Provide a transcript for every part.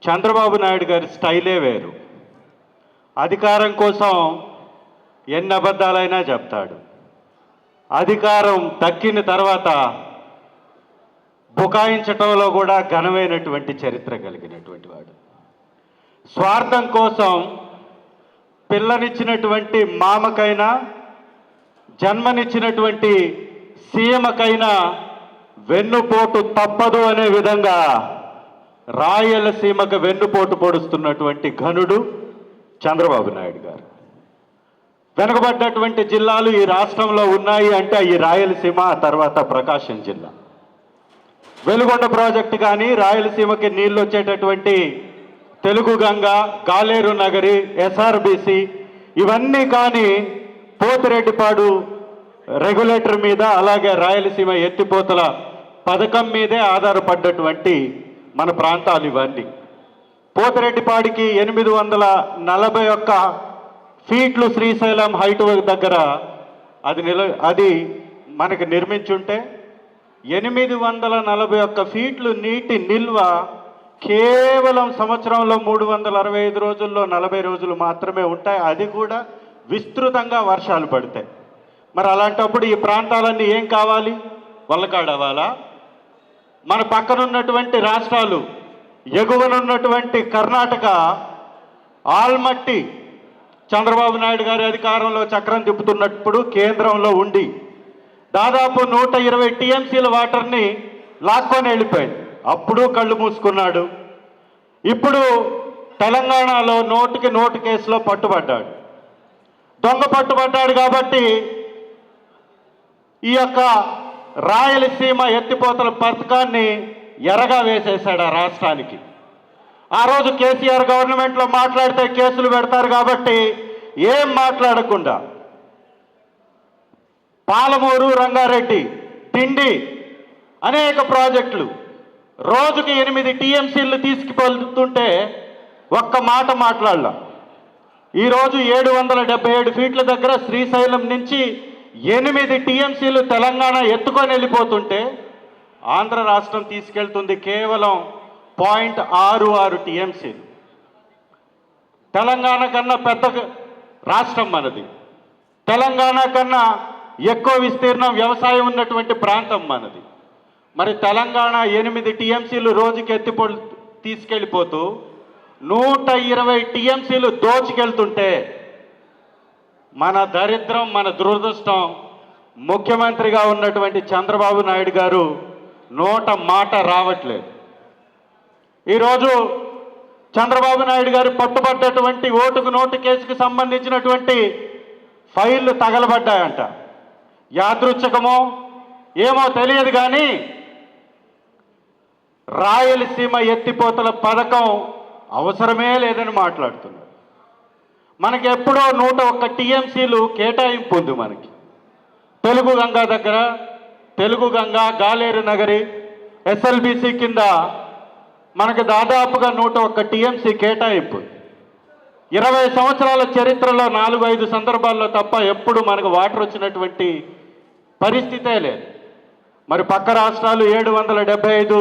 చంద్రబాబు నాయుడు గారి స్టైలే వేరు. అధికారం కోసం ఎన్ని అబద్ధాలైనా చెప్తాడు. అధికారం దక్కిన తర్వాత బుకాయించటంలో కూడా ఘనమైనటువంటి చరిత్ర కలిగినటువంటి వాడు. స్వార్థం కోసం పిల్లనిచ్చినటువంటి మామకైనా జన్మనిచ్చినటువంటి సీమకైనా వెన్నుపోటు తప్పదు అనే విధంగా రాయలసీమకు వెన్నుపోటు పొడుస్తున్నటువంటి ఘనుడు చంద్రబాబు నాయుడు గారు. వెనుకబడ్డటువంటి జిల్లాలు ఈ రాష్ట్రంలో ఉన్నాయి అంటే ఈ రాయలసీమ, తర్వాత ప్రకాశం జిల్లా. వెలుగొండ ప్రాజెక్టు కానీ, రాయలసీమకి నీళ్ళు వచ్చేటటువంటి తెలుగు గంగ, గాలేరు నగరి, ఎస్ఆర్బిసి ఇవన్నీ కానీ పోతిరెడ్డిపాడు రెగ్యులేటర్ మీద, అలాగే రాయలసీమ ఎత్తిపోతల పథకం మీదే ఆధారపడ్డటువంటి మన ప్రాంతాలు ఇవన్నీ. పోతిరెడ్డిపాడికి 841 ఫీట్లు శ్రీశైలం హైట్ దగ్గర అది మనకి నిర్మించుంటే 841 ఫీట్లు నీటి నిల్వ కేవలం సంవత్సరంలో 365 రోజుల్లో 40 రోజులు మాత్రమే ఉంటాయి. అది కూడా విస్తృతంగా వర్షాలు పడతాయి. మరి అలాంటప్పుడు ఈ ప్రాంతాలన్నీ ఏం కావాలి? వల్లకాడవాలా? మన పక్కనున్నటువంటి రాష్ట్రాలు, ఎగువనున్నటువంటి కర్ణాటక ఆల్మట్టి చంద్రబాబు నాయుడు గారి అధికారంలో చక్రం తిప్పుతున్నప్పుడు కేంద్రంలో ఉండి దాదాపు 120 టీఎంసీల వాటర్ని లాక్కొని వెళ్ళిపోయింది. అప్పుడు కళ్ళు మూసుకున్నాడు. ఇప్పుడు తెలంగాణలో నోటు కేసులో పట్టుబడ్డాడు. దొంగ పట్టుబడ్డాడు కాబట్టి ఈ యొక్క రాయలసీమ ఎత్తిపోతల పథకాన్ని ఎరగా వేసేశాడు ఆ రాష్ట్రానికి. ఆ రోజు కేసీఆర్ గవర్నమెంట్లో మాట్లాడితే కేసులు పెడతారు కాబట్టి ఏం మాట్లాడకుండా పాలమూరు, రంగారెడ్డి, డిండి అనేక ప్రాజెక్టులు రోజుకి 8 టీఎంసీలు తీసుకుపోతుంటే ఒక్క మాట మాట్లాడలా. ఈరోజు 777 ఫీట్ల దగ్గర శ్రీశైలం నుంచి 8 టీఎంసీలు తెలంగాణ ఎత్తుకొని వెళ్ళిపోతుంటే ఆంధ్ర రాష్ట్రం తీసుకెళ్తుంది కేవలం 0.66 టీఎంసీలు. తెలంగాణ కన్నా పెద్ద రాష్ట్రం మనది. తెలంగాణ కన్నా ఎక్కువ విస్తీర్ణం వ్యవసాయం ఉన్నటువంటి ప్రాంతం మనది. మరి తెలంగాణ 8 టీఎంసీలు రోజుకి తీసుకెళ్ళిపోతూ 120 టీఎంసీలు దోచుకెళ్తుంటే మన దరిద్రం, మన దురదృష్టం, ముఖ్యమంత్రిగా ఉన్నటువంటి చంద్రబాబు నాయుడు గారు నోట మాట రావట్లేదు. ఈరోజు చంద్రబాబు నాయుడు గారు పట్టుబడ్డటువంటి ఓటుకు నోటు కేసుకు సంబంధించినటువంటి ఫైళ్లు తగలబడ్డాయంట. యాదృచ్ఛికమో ఏమో తెలియదు కానీ రాయలసీమ ఎత్తిపోతల పథకం అవసరమే లేదని మాట్లాడుతున్నారు. మనకి ఎప్పుడో 101 టీఎంసీలు కేటాయింపు ఉంది. మనకి తెలుగు గంగా దగ్గర, తెలుగు గంగా, గాలేరు నగరి, ఎస్ఎల్బిసి కింద మనకి దాదాపుగా 101 టీఎంసీ కేటాయింపు. 20 సంవత్సరాల చరిత్రలో 4-5 సందర్భాల్లో తప్ప ఎప్పుడు మనకు వాటర్ వచ్చినటువంటి పరిస్థితే లేదు. మరి పక్క రాష్ట్రాలు 775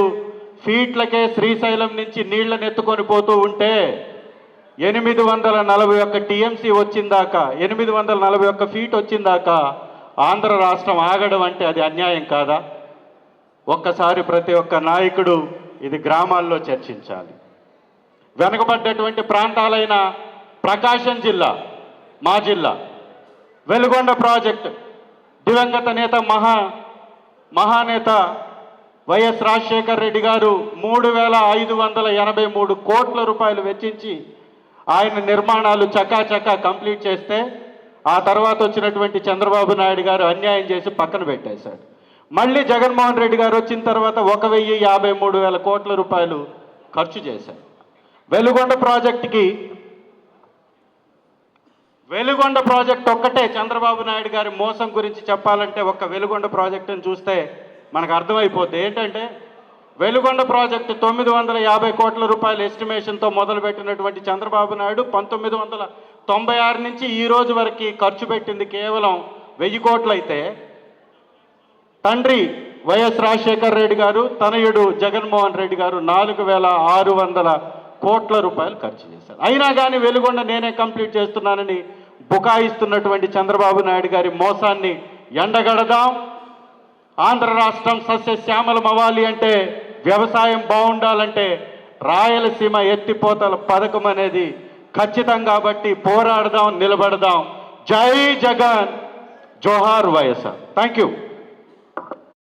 ఫీట్లకే శ్రీశైలం నుంచి నీళ్లను ఎత్తుకొని పోతూ ఉంటే 841 టీఎంసీ వచ్చిందాకా, 841 ఫీట్ వచ్చిందాకా ఆంధ్ర రాష్ట్రం ఆగడం అంటే అది అన్యాయం కాదా? ఒక్కసారి ప్రతి ఒక్క నాయకుడు ఇది గ్రామాల్లో చర్చించాలి. వెనుకబడ్డటువంటి ప్రాంతాలైన ప్రకాశం జిల్లా, మా జిల్లా, వెలుగొండ ప్రాజెక్టు దివంగత నేత మహానేత వైఎస్ రాజశేఖర రెడ్డి గారు 3,583 కోట్ల రూపాయలు వెచ్చించి ఆయన నిర్మాణాలు చకాచకా కంప్లీట్ చేస్తే ఆ తర్వాత వచ్చినటువంటి చంద్రబాబు నాయుడు గారు అన్యాయం చేసి పక్కన పెట్టేశాడు. మళ్ళీ జగన్మోహన్ రెడ్డి గారు వచ్చిన తర్వాత 1,053,000 కోట్ల రూపాయలు ఖర్చు చేశారు. వెలుగొండ ప్రాజెక్ట్ ఒక్కటే చంద్రబాబు నాయుడు గారి మోసం గురించి చెప్పాలంటే ఒక్క వెలుగొండ ప్రాజెక్టును చూస్తే మనకు అర్థమైపోద్ది. ఏంటంటే వెలుగొండ ప్రాజెక్టు 950 కోట్ల రూపాయల ఎస్టిమేషన్తో మొదలుపెట్టినటువంటి చంద్రబాబు నాయుడు 1996 నుంచి ఈ రోజు వరకు ఖర్చు పెట్టింది కేవలం 1000 కోట్లు అయితే, తండ్రి వైఎస్ రాజశేఖర రెడ్డి గారు, తనయుడు జగన్మోహన్ రెడ్డి గారు 4,600 కోట్ల రూపాయలు ఖర్చు చేశారు. అయినా కానీ వెలుగొండ నేనే కంప్లీట్ చేస్తున్నానని బుకాయిస్తున్నటువంటి చంద్రబాబు నాయుడు గారి మోసాన్ని ఎండగడదాం. ఆంధ్ర రాష్ట్రం సస్యశ్యామలం అవ్వాలి అంటే, వ్యవసాయం బాగుండాలంటే రాయలసీమ ఎత్తిపోతల పథకం అనేది ఖచ్చితం కాబట్టి పోరాడదాం, నిలబడదాం. జై జగన్, జోహార్ వైఎస్ఆర్. Thank you.